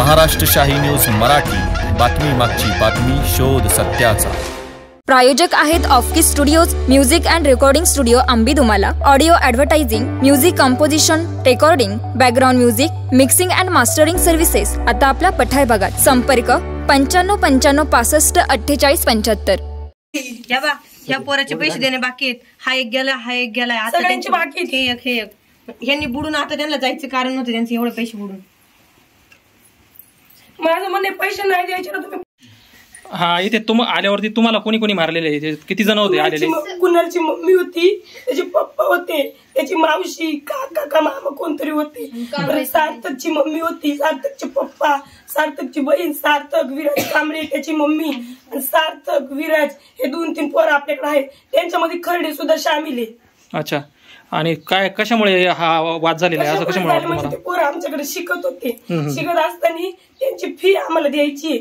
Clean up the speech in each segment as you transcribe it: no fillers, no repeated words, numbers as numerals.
महाराष्ट्र शाही न्यूज मराठी, बातमी मागची बातमी, शोध सत्याचा। प्रायोजक आहेत Offkey studios, music and recording studio Ambidumala, audio advertising, music composition, recording, background music, mixing and mastering services. आता आपला पठार भागात संपर्क 95 95 65 48 75। या पोराचे पैसे देणे बाकी आहेत। हा एक गेलाय आता त्यांचे बाकी आहेत। हे एक यांनी बुडून आता त्यांना जायचं कारण नव्हतं त्यांचे एवढे पैसे बुडून। माझं म्हणणे पैसे नाही द्यायचे ना तुम्ही। हा, इथे आल्यावरती तुम्हाला कोणी कोणी मारलेले? किती जण होते आलेले? कुणालची मम्मी होती, त्याचे पप्पा होते, त्याची मावशी, काका मामा कोणतरी होते, सार्थकची मम्मी होती, सार्थकचे पप्पा, सार्थकची बहीण, सार्थक विराज कांबळे त्याची मम्मी, आणि सार्थक विराज हे 2-3 पोरं आपल्याकडे आहेत, त्यांच्यामध्ये खरडे सुद्धा शामिल आहे। अच्छा, आणि काय कशामुळे हा वाद झालेला आहे? असं कशामुळे? म्हणजे ते पोरं आमच्याकडे शिकत होते, शिकत असताना त्यांची फी आम्हाला द्यायची,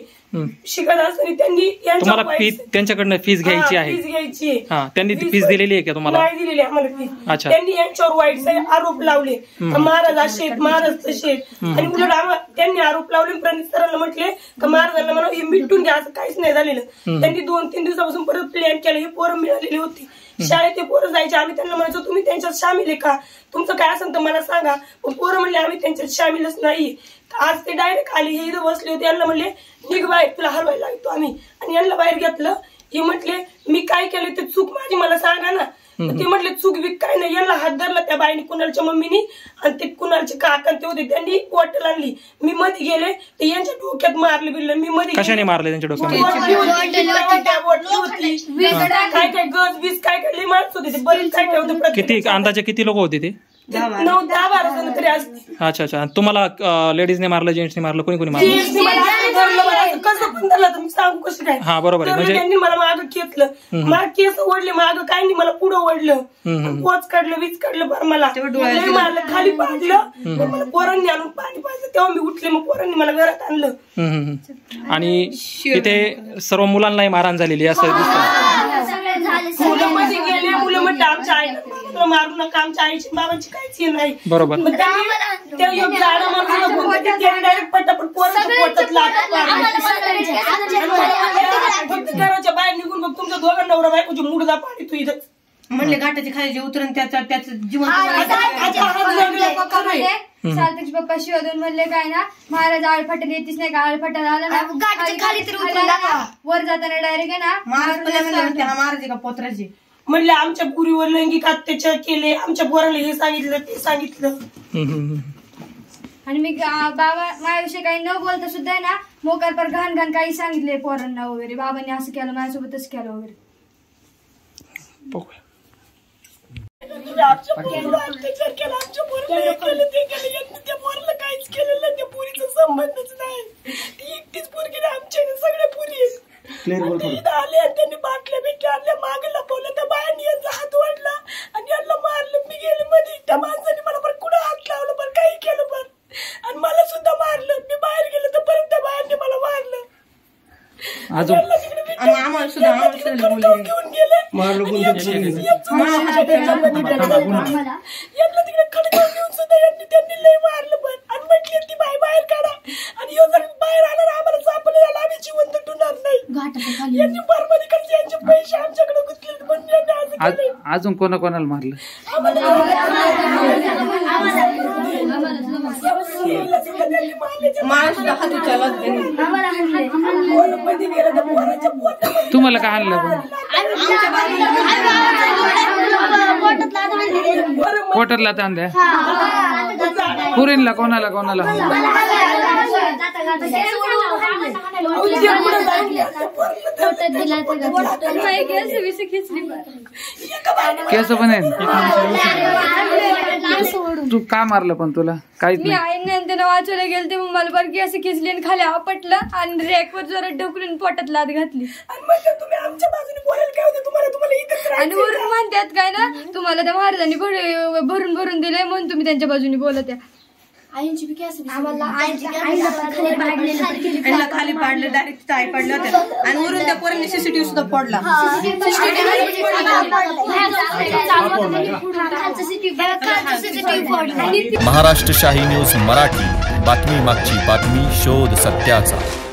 शिकत असताना त्यांनी तुम्हाला फी त्यांच्याकडनं फीस घ्यायची आहे? फीस घ्यायची। त्यांनी ती फीस दिलेली आहे का तुम्हाला? नाही दिलेली आम्हाला फीस। अच्छा, त्यांनी यांच्यावर वाईट आरोप लावले, महाराज असे महाराज तसे, आणि उलट त्यांनी आरोप लावले। प्रणित सरांना म्हटले का महाराजांना म्हणा हे मिटून द्या, असं काहीच नाही झालेलं। त्यांनी 2-3 दिवसापासून परत प्लॅन केला। ही पोरं मिळालेली होती शाळेत, ते पोरं जायचे, आम्ही त्यांना म्हणायचो तुम्ही त्यांच्यात सामील आहे का, तुमचं काय असेल तर मला सांगा, पण पोरं म्हणले आम्ही त्यांच्यात सामीलच नाही। आज ते डायरेक्ट आले, हे इथं बसले होते, यांना म्हणले निघ बाहेर, तुला हलवायला लागतो आम्ही, आणि यांना बाहेर घेतलं। हे म्हटले मी काय केलं ते चूक माझी मला सांगा ना। ते म्हटले चूक बी काय नाही, यांना हात धरला त्या बाईने, कुणालच्या मम्मीनी, आणि ते कुणालचे काका ते होते, त्यांनी बॉटल आणली, मी मध्ये गेले ते यांच्या डोक्यात मारले बिरले, मी मध्ये कशाने मारले त्यांच्या डोक्यात? काय काय गज बीज काय काय लई माणसं होते, बरेच काय काय होतं। किती अंदाजे किती लोक होते ते? 9-10-12 जण तरी असते। अच्छा अच्छा, तुम्हाला लेडीजने मारलं, जेंट्सने मारलं, कोणी कोणी मारलं? कसं पण धरलं तुम्ही सांगू कसं काय? हा बरोबर आहे, म्हणजे त्यांनी मला मागं खेचलं, मला केस ओढले मागं, काय नाही मला पुढं ओढलं, पोच काढलं, वीज काढलं, बरं मला मारलं, खाली पाडलं, मला पोरांनी आणून पाणी पाजलं, तेव्हा मी उठले, मग पोरांनी मला घरात आणलं। आणि इथे सर्व मुलांनाही मारहाण झालेली असं दिसतं। मुलं मध्ये गेले, मुलं म्हणते आमच्या आईला मारू नका, आमच्या आईची बाबांची काहीच हे नाही। बरोबर, डायरेक्ट पटापट पोरांच्या पोटात फक्त घराच्या बाहेर निघून बघ तुमच्या दोघांना नवरा बायकोची मुडदा पाणी तू इथं म्हणले घाटाची खाली जे उतरण त्याचं जीवन। सार्थकचे पप्पा शिवादून म्हणले काय ना, महाराज आळफाट्याला येतीच नाही का, आळफाट्याला आला ना वर जाताना डायरेक्ट आहे ना महाराज का पोत्राचे म्हणले आमच्या पुरीवर लैंगिक अत्याचार केले, आमच्या पोराला हे सांगितलं ते सांगितलं। आणि मी बाबा माझ्याविषयी काही न बोलता सुद्धा आहे ना मोकार पर घाण घाण काही सांगितले पोरांना वगैरे, बाबांनी असं केलं माझ्यासोबतच केलं वगैरे। आमच्या पोरीला अत्याचार केला, आमच्या पोरीला हे केलं ते केलं, यांनी त्या पोरीला काहीच केलेलं, त्या पोरीचा संबंधच नाही, ती एकटीच पोरगी नाही, आमच्या सगळ्या पोरी आले, त्यांनी बाटल्या बिटल्या आणल्या, मागे लपवलं, त्या बायांनी यांचा हात वाढला आणि यांना मारलं। मी गेले मध्ये, त्या माणसाने मला पण कुठं हात लावलं, पण काही केलं पण, आणि मला सुद्धा मारलं। मी बाहेर गेलो तर परत त्या बायांनी मला मारलं, आम्हाला सुद्धा घेऊन गेले, यांना तिकडे खडकावून घेऊन सुद्धा त्यांनी लय मारलं पण, आणि म्हटले ती बाई बाहेर काढा, आणि ह्यो जर बाहेर आला ना आम्हाला सापडलं याला आम्ही जिवंत ठेवणार नाही। यांनी परभणीकडचे यांचे पैसे आमच्याकडे गुंतले, पण यांनी असं केलं। अजून कोणाला मारलं? तुम्हाला काय आणलं? पोटातला तांद्या पुरीला कोणाला केस पण आहे? तू का मारलं पण तुला? काहीच मी आईने त्यांना वाचायला गेले ते मला बरं की असं खेचली आणि खाली आपटलं आणि रॅकवर जोरात ढकलून पोटात लाद घातली, आणि वरून म्हणतात काय ना तुम्हाला त्या महाराजांनी भरून दिले म्हणून तुम्ही त्यांच्या बाजूने बोलत आहे। खाली पाडलं, डायरेक्ट आई पडलं होत्या, आणि वरून त्या पोरांनी सीसीटीव्ही सुद्धा फोडला। महाराष्ट्र शाही न्यूज मराठी, बातमी मागची बातमी, शोध सत्याचा.